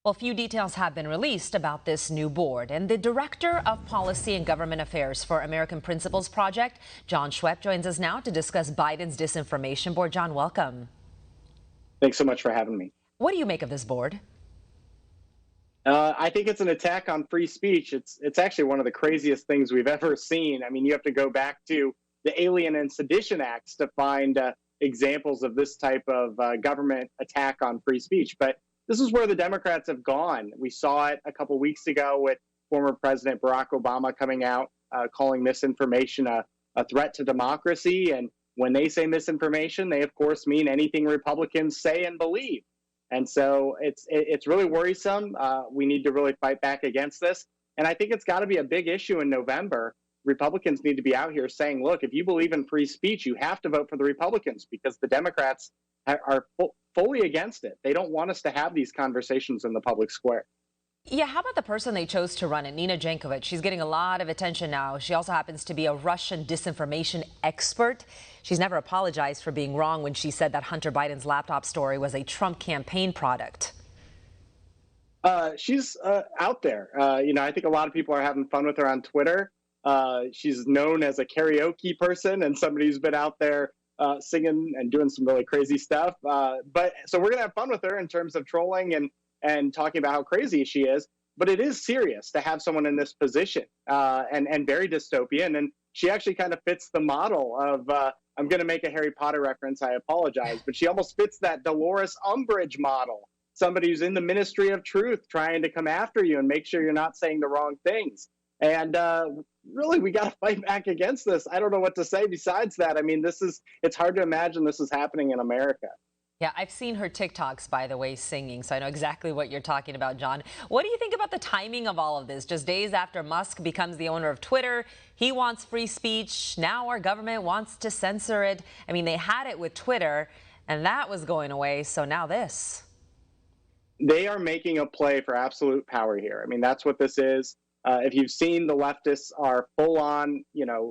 Well, few details have been released about this new board. And the Director of Policy and Government Affairs for American Principles Project, Jon Schweppe, joins us now to discuss Biden's disinformation board. Jon, welcome. Thanks so much for having me. What do you make of this board? I think it's an attack on free speech. It's actually one of the craziest things we've ever seen. I mean, you have to go back to the Alien and Sedition Acts to find examples of this type of government attack on free speech. But this is where the Democrats have gone. We saw it a couple weeks ago with former President Barack Obama coming out calling misinformation a threat to democracy. And when they say misinformation, they, of course, mean anything Republicans say and believe. And so it's really worrisome. We need to really fight back against this. And I think it's got to be a big issue in November. Republicans need to be out here saying, look, if you believe in free speech, you have to vote for the Republicans, because the Democrats are fully against it. They don't want us to have these conversations in the public square. Yeah, how about the person they chose to run it, Nina Jankowicz? She's getting a lot of attention now. She also happens to be a Russian disinformation expert. She's never apologized for being wrong when she said that Hunter Biden's laptop story was a Trump campaign product. She's out there. I think a lot of people are having fun with her on Twitter. She's known as a karaoke person and somebody who's been out there singing and doing some really crazy stuff. But so we're going to have fun with her in terms of trolling and talking about how crazy she is. But it is serious to have someone in this position and very dystopian. And she actually kind of fits the model of, I'm going to make a Harry Potter reference, I apologize, but she almost fits that Dolores Umbridge model. Somebody who's in the ministry of truth trying to come after you and make sure you're not saying the wrong things. And really, we got to fight back against this. I don't know what to say besides that. I mean, it's hard to imagine this is happening in America. Yeah, I've seen her TikToks, by the way, singing, so I know exactly what you're talking about, Jon. What do you think about the timing of all of this? Just days after Musk becomes the owner of Twitter, he wants free speech. Now our government wants to censor it. I mean, they had it with Twitter, and that was going away, so now this. They are making a play for absolute power here. I mean, that's what this is. If you've seen, the leftists are full on,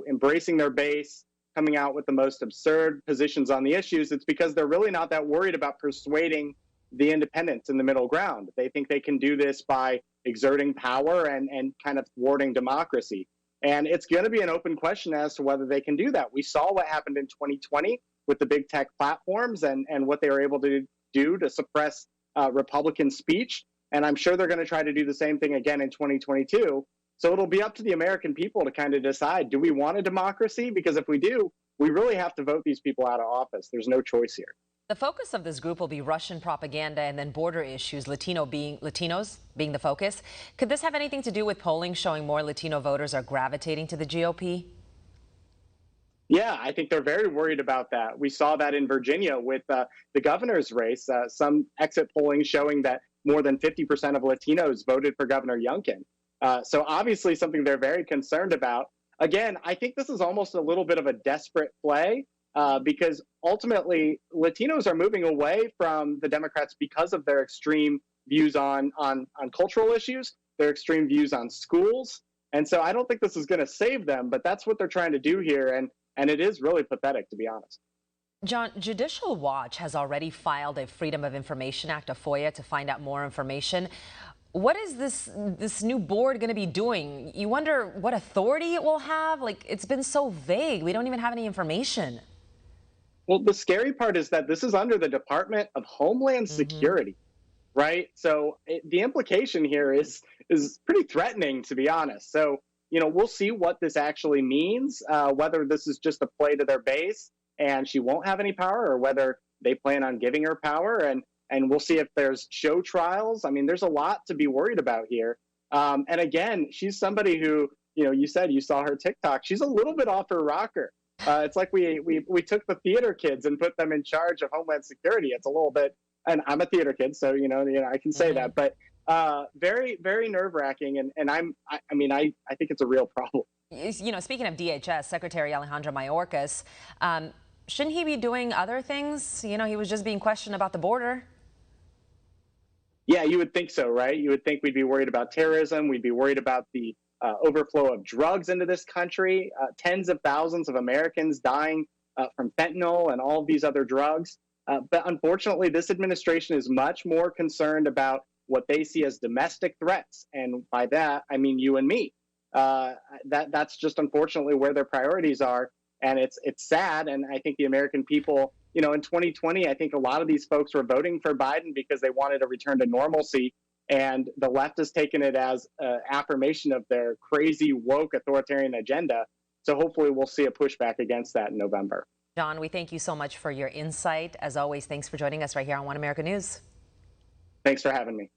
embracing their base, coming out with the most absurd positions on the issues. It's because they're really not that worried about persuading the independents in the middle ground. They think they can do this by exerting power and kind of thwarting democracy. And it's going to be an open question as to whether they can do that. We saw what happened in 2020 with the big tech platforms and what they were able to do to suppress Republican speech. And I'm sure they're going to try to do the same thing again in 2022. So it'll be up to the American people to kind of decide, do we want a democracy? Because if we do, we really have to vote these people out of office. There's no choice here. The focus of this group will be Russian propaganda and then border issues, Latinos being the focus. Could this have anything to do with polling showing more Latino voters are gravitating to the GOP? Yeah, I think they're very worried about that. We saw that in Virginia with the governor's race, some exit polling showing that more than 50% of Latinos voted for Governor Youngkin. So obviously something they're very concerned about. Again, I think this is almost a little bit of a desperate play because ultimately Latinos are moving away from the Democrats because of their extreme views on cultural issues, their extreme views on schools. And so I don't think this is going to save them, but that's what they're trying to do here. And it is really pathetic, to be honest. Jon, Judicial Watch has already filed a Freedom of Information Act, a FOIA, to find out more information. What is this new board going to be doing? You wonder what authority it will have? Like, it's been so vague. We don't even have any information. Well, the scary part is that this is under the Department of Homeland Security, right? So the implication here is pretty threatening, to be honest. So, we'll see what this actually means, whether this is just a play to their base and she won't have any power, or whether they plan on giving her power. And we'll see if there's show trials. I mean, there's a lot to be worried about here. And again, she's somebody who, you said you saw her TikTok. She's a little bit off her rocker. It's like we took the theater kids and put them in charge of Homeland Security. It's a little bit, and I'm a theater kid, so I can say that. But very, very nerve-wracking. And I think it's a real problem. Speaking of DHS, Secretary Alejandro Mayorkas, shouldn't he be doing other things? He was just being questioned about the border. Yeah, you would think so, right? You would think we'd be worried about terrorism. We'd be worried about the overflow of drugs into this country, tens of thousands of Americans dying from fentanyl and all of these other drugs. But unfortunately, this administration is much more concerned about what they see as domestic threats. And by that, I mean you and me. That's just unfortunately where their priorities are. And it's sad. And I think the American people, in 2020, I think a lot of these folks were voting for Biden because they wanted a return to normalcy. And the left has taken it as an affirmation of their crazy, woke, authoritarian agenda. So hopefully we'll see a pushback against that in November. Jon, we thank you so much for your insight. As always, thanks for joining us right here on One America News. Thanks for having me.